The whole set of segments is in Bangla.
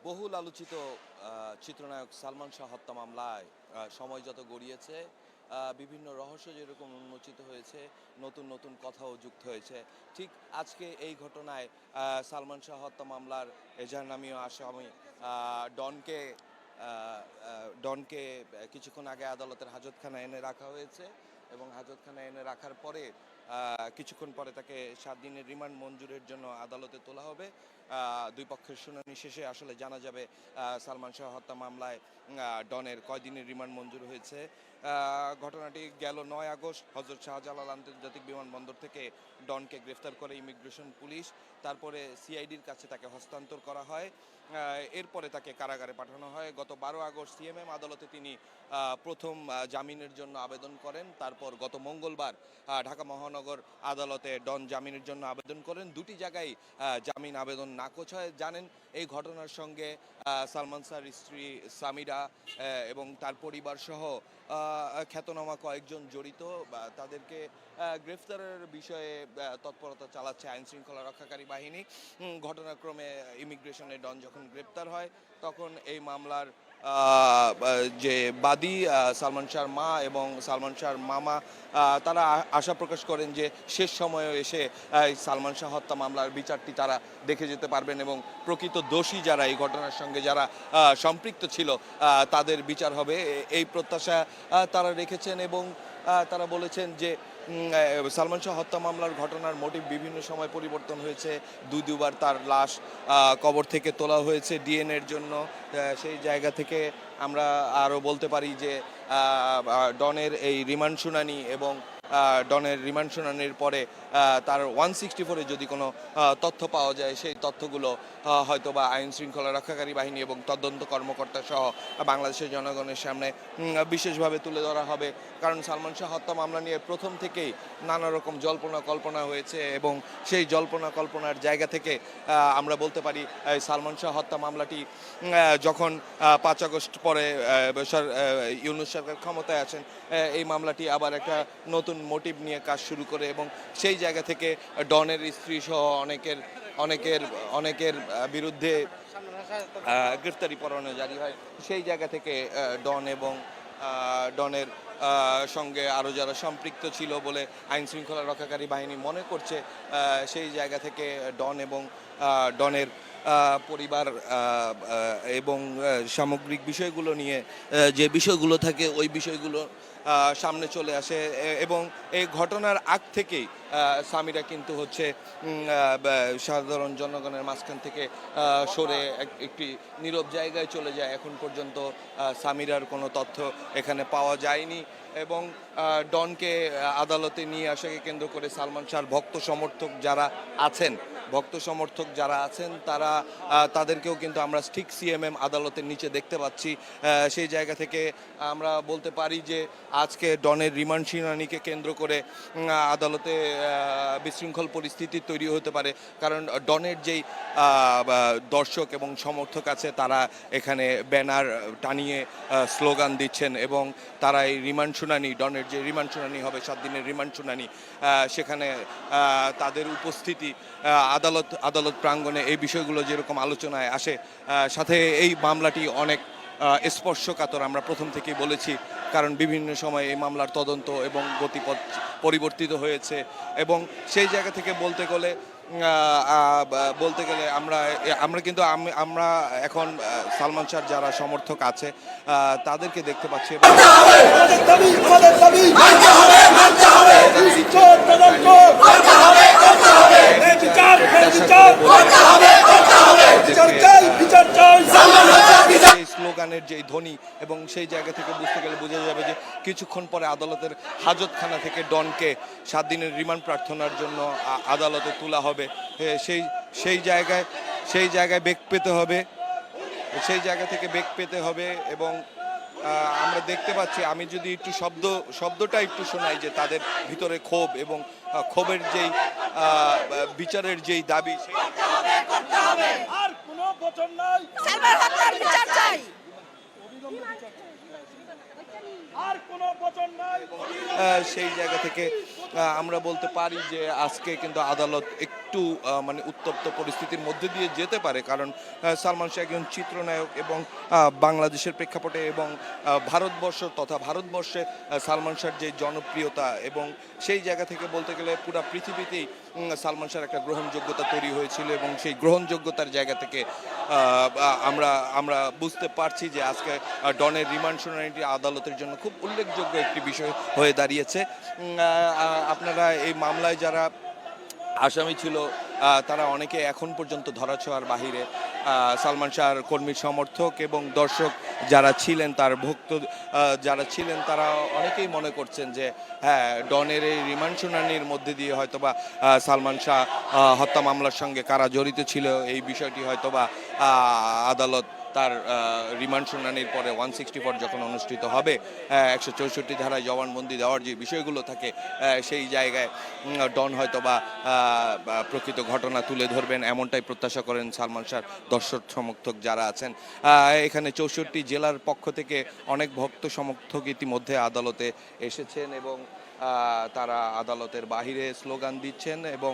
বহুল আলোচিত চিত্রনায়ক সালমান শাহ হত্যা মামলায় সময় যত গড়িয়েছে বিভিন্ন রহস্য যেরকম উন্মোচিত হয়েছে, নতুন নতুন কথাও যুক্ত হয়েছে। ঠিক আজকে এই ঘটনায় সালমান শাহ হত্যা মামলার এজাহারনামীয় আসামি ডনকে ডনকে কিছুক্ষণ আগে আদালতের হাজতখানায় এনে রাখা হয়েছে এবং হাজতখানায় এনে রাখার পরে কিছুক্ষণ পরে তাকে 7 দিনের রিমান্ড মঞ্জুরের জন্য আদালতে তোলা হবে। দুই পক্ষের শুনানি শেষে আসলে জানা যাবে সালমান শাহ হত্যা মামলায় ডনের কয়দিনের রিমান্ড মঞ্জুর হয়েছে। ঘটনাটি গেল 9 আগস্ট হযরত শাহজালাল আন্তর্জাতিক বিমানবন্দর থেকে ডনকে গ্রেফতার করে ইমিগ্রেশন পুলিশ। তারপরে সিআইডির কাছে তাকে হস্তান্তর করা হয়। এরপরে তাকে কারাগারে পাঠানো হয়। গত 12 আগস্ট সিএমএম আদালতে তিনি প্রথম জামিনের জন্য আবেদন করেন। তারপর গত মঙ্গলবার ঢাকা মহানগর আদালতে ডন জামিনের জন্য আবেদন করেন। দুটি জায়গায় জামিন আবেদন নাকচ হয়। জানেন, এই ঘটনার সঙ্গে সালমান শাহর স্ত্রী সামিরা এবং তার পরিবার সহ খ্যাতনামা কয়েকজন জড়িত। তাদেরকে গ্রেফতারের বিষয়ে তৎপরতা চালাচ্ছে আইন শৃঙ্খলা রক্ষাকারী বাহিনী। ঘটনাক্রমে ইমিগ্রেশনে ডন যখন গ্রেপ্তার হয় তখন এই মামলার যে বাদী সালমান শাহর মা এবং সালমান শাহর মামা তারা আশা প্রকাশ করেন যে শেষ সময়ে এসে সালমান শাহ হত্যা মামলার বিচারটি তারা দেখে যেতে পারবেন এবং প্রকৃত দোষী যারা এই ঘটনার সঙ্গে যারা সম্পৃক্ত ছিল তাদের বিচার হবে, এই প্রত্যাশা তারা রেখেছেন। এবং তারা বলেছেন যে সালমান শাহ হত্যা মামলার ঘটনার মোটিভ বিভিন্ন সময় পরিবর্তন হয়েছে। দুবার তার লাশ কবর থেকে তোলা হয়েছে ডিএনএর জন্য। সেই জায়গা থেকে আমরা আরও বলতে পারি যে ডনের এই রিমান্ড শুনানি এবং ডনের রিমান্ড শুনানির পরে তার 164-এ যদি কোনো তথ্য পাওয়া যায়, সেই তথ্যগুলো হয়তো বা আইন শৃঙ্খলা রক্ষাকারী বাহিনী এবং তদন্ত কর্মকর্তা সহ বাংলাদেশের জনগণের সামনে বিশেষভাবে তুলে ধরা হবে। কারণ সালমান শাহ হত্যা মামলা নিয়ে প্রথম থেকেই নানা রকম জল্পনা কল্পনা হয়েছে এবং সেই জল্পনা কল্পনার জায়গা থেকে আমরা বলতে পারি সালমান শাহ হত্যা মামলাটি যখন 5 আগস্ট পরে ইউনূস সরকার ক্ষমতায় আসেন, এই মামলাটি আবার একটা নতুন মোটিভ নিয়ে কাজ শুরু করে এবং সেই জায়গা থেকে ডনের স্ত্রী সহ অনেকের বিরুদ্ধে গ্রেফতারি পরোয়ানা জারি হয়। সেই জায়গা থেকে ডন এবং ডনের সঙ্গে আরও যারা সম্পৃক্ত ছিল বলে আইন শৃঙ্খলা রক্ষাকারী বাহিনী মনে করছে, সেই জায়গা থেকে ডন এবং ডনের পরিবার এবং সামগ্রিক বিষয়গুলো নিয়ে যে বিষয়গুলো থাকে ওই বিষয়গুলো সামনে চলে আসে। এবং এই ঘটনার আগ থেকেই সামিরা কিন্তু হচ্ছে সাধারণ জনগণের মাঝখান থেকে সরে একটি নীরব জায়গায় চলে যায়। এখন পর্যন্ত সামিরার কোনো তথ্য এখানে পাওয়া যায়নি এবং ডনকে আদালতে নিয়ে আসাকে কেন্দ্র করে সালমান শাহর ভক্ত সমর্থক যারা আছেন তারা তাদেরকেও কিন্তু আমরা ঠিক সিএমএম আদালতের নিচে দেখতে পাচ্ছি। সেই জায়গা থেকে আমরা বলতে পারি যে আজকে ডনের রিমান্ড শুনানিকে কেন্দ্র করে আদালতে বিশৃঙ্খল পরিস্থিতি তৈরি হতে পারে। কারণ ডনের যেই দর্শক এবং সমর্থক আছে তারা এখানে ব্যানার টানিয়ে স্লোগান দিচ্ছেন এবং তারা এই রিমান্ড শুনানি, ডনের যে রিমান্ড শুনানি হবে 7 দিনের রিমান্ড শুনানি, সেখানে তাদের উপস্থিতি আদালত প্রাঙ্গণে এই বিষয়গুলো যেরকম আলোচনায় আসে, সাথে এই মামলাটি অনেক স্পর্শকাতর আমরা প্রথম থেকেই বলেছি। কারণ বিভিন্ন সময় এই মামলার তদন্ত এবং গতিপথ পরিবর্তিত হয়েছে এবং সেই জায়গা থেকে বলতে গেলে আমরা কিন্তু আমরা এখন সালমান শাহর যারা সমর্থক আছে তাদেরকে দেখতে পাচ্ছি এবং স্লোগানের যে ধ্বনি এবং সেই জায়গা থেকে বুঝতে গেলে বোঝা যাবে যে কিছুক্ষণ পরে আদালতের হাজতখানা থেকে ডনকে 7 দিনের রিমান্ড প্রার্থনার জন্য আদালতে তোলা হবে। সেই জায়গায় বেগ পেতে হবে, সেই জায়গা থেকে বেগ পেতে হবে এবং আমরা দেখতে পাচ্ছি, আমি যদি একটু শব্দটা একটু শোনাই যে তাদের ভিতরে ক্ষোভ এবং ক্ষোভের যেই বিচারের যেই দাবি, আর কোনো বচন নাই, সালমান হত্যার বিচার চাই। সেই জায়গা থেকে আমরা বলতে পারি যে আজকে কিন্তু আদালত একটু মানে উত্তপ্ত পরিস্থিতির মধ্যে দিয়ে যেতে পারে, কারণ সালমান শাহ একজন চিত্রনায়ক এবং বাংলাদেশের প্রেক্ষাপটে এবং ভারতবর্ষ তথা ভারতবর্ষে সালমান শাহর যে জনপ্রিয়তা, এবং সেই জায়গা থেকে বলতে গেলে পুরো পৃথিবীতেই সালমান শাহর একটা গ্রহণযোগ্যতা তৈরি হয়েছিল, এবং সেই গ্রহণযোগ্যতার জায়গা থেকে আমরা আমরা বুঝতে পারছি যে আজকে ডনের রিমান্ড শুনানিটি আদালতের জন্য খুব উল্লেখযোগ্য একটি বিষয় হয়ে দাঁড়িয়েছে। আপনারা এই মামলায় যারা আসামি ছিল তারা অনেকে এখন পর্যন্ত ধরাছোঁয়ার বাহিরে। সালমান শাহর কর্মী সমর্থক এবং দর্শক যারা ছিলেন, তার ভক্ত যারা ছিলেন, তারা অনেকেই মনে করছেন যে হ্যাঁ, ডনের এই রিমান্ড শুনানির মধ্যে দিয়ে হয়তোবা সালমান শাহ হত্যা মামলার সঙ্গে কারা জড়িত ছিল এই বিষয়টি হয়তোবা আদালত তার রিমান্ড শুনানির পরে 164 যখন অনুষ্ঠিত হবে 164 ধারায় জবানবন্দি দেওয়ার যে বিষয়গুলো থাকে সেই জায়গায় ডন হয়তোবা প্রকৃত ঘটনা তুলে ধরবেন, এমনটাই প্রত্যাশা করেন সালমান শাহর দর্শক সমর্থক যারা আছেন। এখানে 64 জেলার পক্ষ থেকে অনেক ভক্ত সমর্থক ইতিমধ্যে আদালতে এসেছেন এবং তারা আদালতের বাহিরে স্লোগান দিচ্ছেন এবং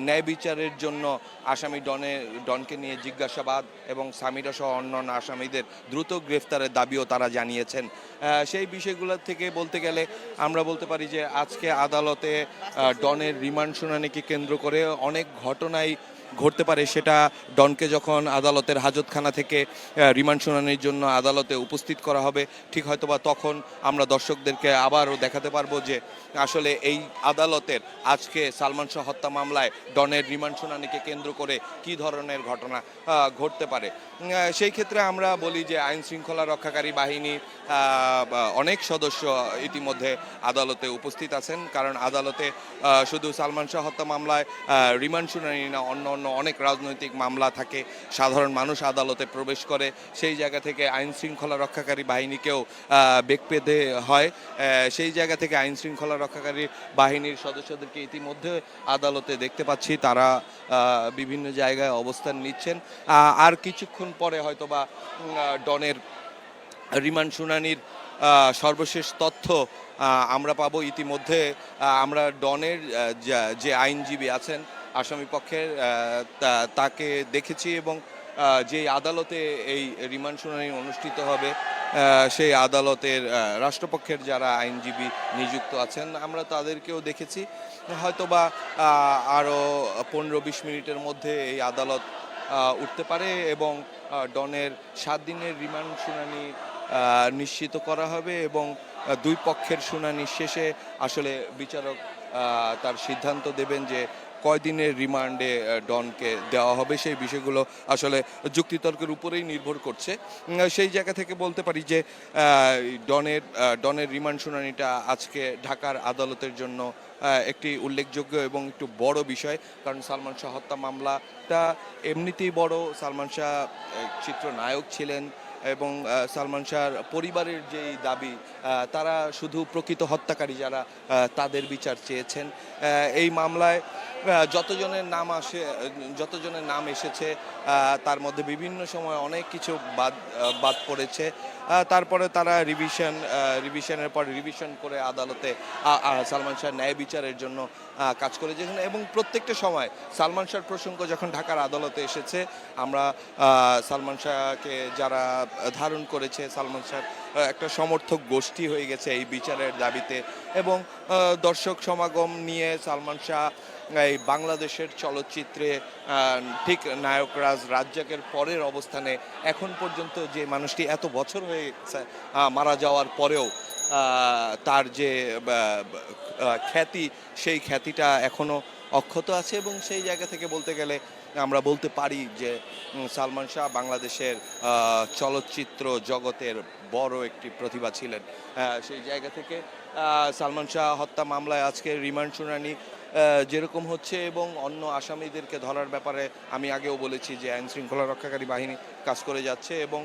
ন্যায় বিচারের জন্য আসামি ডনকে নিয়ে জিজ্ঞাসাবাদ এবং সামিরা সহ অন্যান্য আসামিদের দ্রুত গ্রেফতারের দাবিও তারা জানিয়েছেন। সেই বিষয়গুলো থেকে বলতে গেলে আমরা বলতে পারি যে আজকে আদালতে ডনের রিমান্ড শুনানিকে কেন্দ্র করে অনেক ঘটনাই ঘটতে পারে। সেটা ডনকে যখন আদালতের হাজতখানা থেকে রিমান্ড শুনানির জন্য আদালতে উপস্থিত করা হবে, ঠিক হয়তোবা তখন আমরা দর্শকদেরকে আবারও দেখাতে পারবো যে আসলে এই আদালতের আজকে সালমান শাহ হত্যা মামলায় ডনের রিমান্ড শুনানিকে কেন্দ্র করে কি ধরনের ঘটনা ঘটতে পারে। সেই ক্ষেত্রে আমরা বলি যে আইন শৃঙ্খলা রক্ষাকারী বাহিনী অনেক সদস্য ইতিমধ্যে আদালতে উপস্থিত আছেন, কারণ আদালতে শুধু সালমান শাহ হত্যা মামলায় রিমান্ড শুনানি না, অন্য অনেক রাজনৈতিক মামলা থাকে, সাধারণ মানুষ আদালতে প্রবেশ করে, সেই জায়গা থেকে আইন শৃঙ্খলা রক্ষাকারী বাহিনীকেও বেগ পেতে হয়। সেই জায়গা থেকে আইন শৃঙ্খলা রক্ষাকারী বাহিনীর সদস্যদেরকে ইতিমধ্যে আদালতে দেখতে পাচ্ছি, তারা বিভিন্ন জায়গায় অবস্থান নিচ্ছেন। আর কিছুক্ষণ পরে হয়তোবা ডনের রিমান্ড শুনানির সর্বশেষ তথ্য আমরা পাবো। ইতিমধ্যে আমরা ডনের যে আইনজীবী আছেন আসামি পক্ষের তাকে দেখেছি, এবং যে আদালতে এই রিমান্ড শুনানি অনুষ্ঠিত হবে সেই আদালতের রাষ্ট্রপক্ষের যারা আইনজীবী নিযুক্ত আছেন আমরা তাদেরকেও দেখেছি। হয়তোবা আরও 15-20 মিনিটের মধ্যে এই আদালত উঠতে পারে এবং ডনের 7 দিনের রিমান্ড শুনানি নিশ্চিত করা হবে, এবং দুই পক্ষের শুনানি শেষে আসলে বিচারক তার সিদ্ধান্ত দেবেন যে কয়দিনের রিমান্ডে ডনকে দেওয়া হবে। সেই বিষয়গুলো আসলে যুক্তিতর্কের উপরেই নির্ভর করছে। সেই জায়গা থেকে বলতে পারি যে ডনের রিমান্ড শুনানিটা আজকে ঢাকার আদালতের জন্য একটি উল্লেখযোগ্য এবং একটু বড় বিষয়, কারণ সালমান শাহ হত্যা মামলাটা এমনিতেই বড়। সালমান শাহ চিত্রনায়ক ছিলেন এবং সালমান শাহর পরিবারের যেই দাবি, তারা শুধু প্রকৃত হত্যাকারী যারা তাদের বিচার চেয়েছেন। এই মামলায় যতজনের নাম এসেছে তার মধ্যে বিভিন্ন সময় অনেক কিছু বাদ পড়েছে, তারপরে তারা রিভিশনের পর রিভিশন করে আদালতে সালমান শাহ ন্যায় বিচারের জন্য কাজ করে যেখানে, এবং প্রত্যেকটা সময় সালমান শাহর প্রসঙ্গ যখন ঢাকার আদালতে এসেছে আমরা সালমান শাহকে যারা ধারণ করেছে, সালমান শাহর একটা সমর্থক গোষ্ঠী হয়ে গেছে এই বিচারের দাবিতে, এবং দর্শক সমাগম নিয়ে সালমান শাহ এই বাংলাদেশের চলচ্চিত্রে ঠিক নায়করাজ রাজ্জাকের পরের অবস্থানে এখন পর্যন্ত যে মানুষটি এত বছর হয়ে গেছে মারা যাওয়ার পরেও তার যে খ্যাতি, সেই খ্যাতিটা এখনো অক্ষত আছে, এবং সেই জায়গা থেকে বলতে গেলে আমরা বলতে পারি যে সালমান শাহ বাংলাদেশের চলচ্চিত্র জগতের বড় একটি প্রতিভা ছিলেন। সেই জায়গা থেকে সালমান শাহ হত্যা মামলায় আজকে রিমান্ড শুনানি যেরকম হচ্ছে এবং অন্য আসামিদেরকে ধরার ব্যাপারে আমি আগেও বলেছি যে আইন শৃঙ্খলা রক্ষাকারী বাহিনী কাজ করে যাচ্ছে, এবং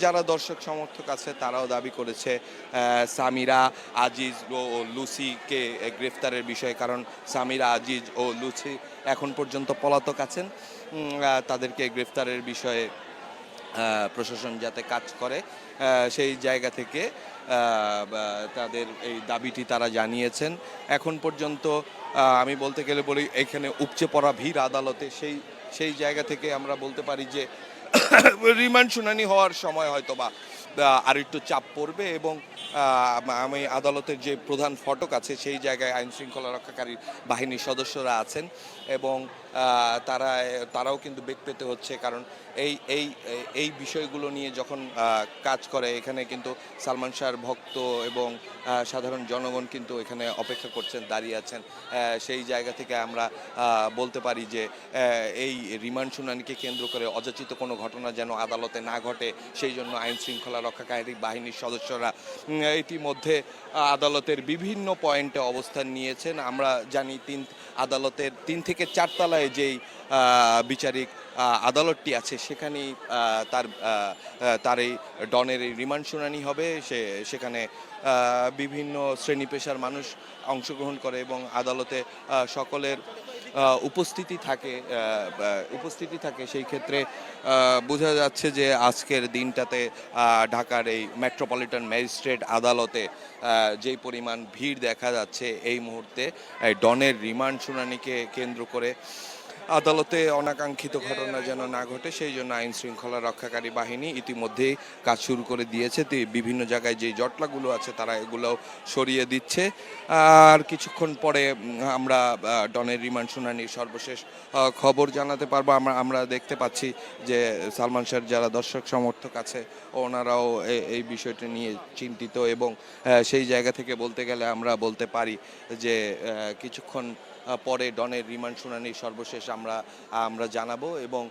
যারা দর্শক সমর্থক আছে তারাও দাবি করেছে সামিরা আজিজ ও লুসিকে গ্রেফতারের বিষয়ে, কারণ সামিরা আজিজ ও লুসি এখন পর্যন্ত পলাতক আছেন। তাদেরকে গ্রেফতারের বিষয়ে প্রশাসন যাতে কাজ করে সেই জায়গা থেকে তাদের এই দাবিটি তারা জানিয়েছেন। এখন পর্যন্ত আমি বলতে গেলে বলি এখানে উপচে পড়া ভিড় আদালতে, সেই সেই জায়গা থেকে আমরা বলতে পারি যে রিমান্ড শুনানি হওয়ার সময় হয়তো বা আর একটু চাপ পড়বে এবং আমি আদালতের যে প্রধান ফটক আছে সেই জায়গায় আইন শৃঙ্খলা রক্ষাকারী বাহিনীর সদস্যরা আছেন এবং তারাও কিন্তু বেগ পেতে হচ্ছে, কারণ এই এই এই বিষয়গুলো নিয়ে যখন কাজ করে এখানে কিন্তু সালমান শাহর ভক্ত এবং সাধারণ জনগণ কিন্তু এখানে অপেক্ষা করছেন, দাঁড়িয়ে আছেন। সেই জায়গা থেকে আমরা বলতে পারি যে এই রিমান্ড শুনানিকে কেন্দ্র করে অযাচিত কোনো ঘটনা যেন আদালতে না ঘটে, সেই জন্য আইন শৃঙ্খলা রক্ষাকারী বাহিনীর সদস্যরা ইতিমধ্যে আদালতের বিভিন্ন পয়েন্টে অবস্থান নিয়েছেন। আমরা জানি আদালতের 3 থেকে 4 তলায় যেই বিচারিক আদালতটি আছে সেখানেই তার এই ডনের এই রিমান্ড শুনানি হবে। সেখানে বিভিন্ন শ্রেণী পেশার মানুষ অংশগ্রহণ করে এবং আদালতে সকলের উপস্থিতি থাকে। সেই ক্ষেত্রে বোঝা যাচ্ছে যে আজকের দিনটাতে ঢাকার এই মেট্রোপলিটন ম্যাজিস্ট্রেট আদালতে যেই পরিমাণ ভিড় দেখা যাচ্ছে এই মুহূর্তে ডনের রিমান্ড শুনানিকে কেন্দ্র করে, আদালতে অনাকাঙ্ক্ষিত ঘটনা যেন না ঘটে সেই জন্য আইন শৃঙ্খলা রক্ষাকারী বাহিনী ইতিমধ্যেই কাজ শুরু করে দিয়েছে। বিভিন্ন জায়গায় যে জটলাগুলো আছে তারা এগুলো সরিয়ে দিচ্ছে। আর কিছুক্ষণ পরে আমরা ডনের রিমান্ড শুনানির সর্বশেষ খবর জানাতে পারবো। আমরা দেখতে পাচ্ছি যে সালমান শাহর যারা দর্শক সমর্থক আছে ওনারাও এই বিষয়টি নিয়ে চিন্তিত এবং সেই জায়গা থেকে বলতে গেলে আমরা বলতে পারি যে কিছুক্ষণ পরে ডনের রিমান্ড শুনানির সর্বশেষ আমরা জানাবো এবং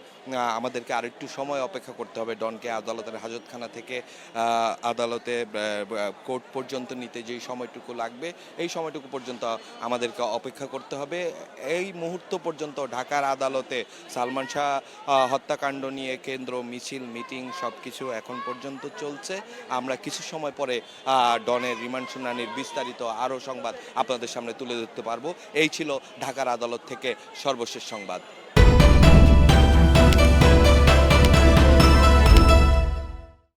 আমাদেরকে আরেকটু সময় অপেক্ষা করতে হবে ডনকে আদালতের হাজতখানা থেকে আদালতে কোর্ট পর্যন্ত নিতে যেই সময়টুকু লাগবে এই সময়টুকু পর্যন্ত আমাদেরকে অপেক্ষা করতে হবে। এই মুহূর্ত পর্যন্ত ঢাকার আদালতে সালমান শাহ হত্যাকাণ্ড নিয়ে কেন্দ্র মিছিল মিটিং সব কিছু এখন পর্যন্ত চলছে। আমরা কিছু সময় পরে ডনের রিমান্ড শুনানির বিস্তারিত আরও সংবাদ আপনাদের সামনে তুলে ধরতে পারবো। এই ছিল ঢাকার আদালত থেকে সর্বশেষ সংবাদ।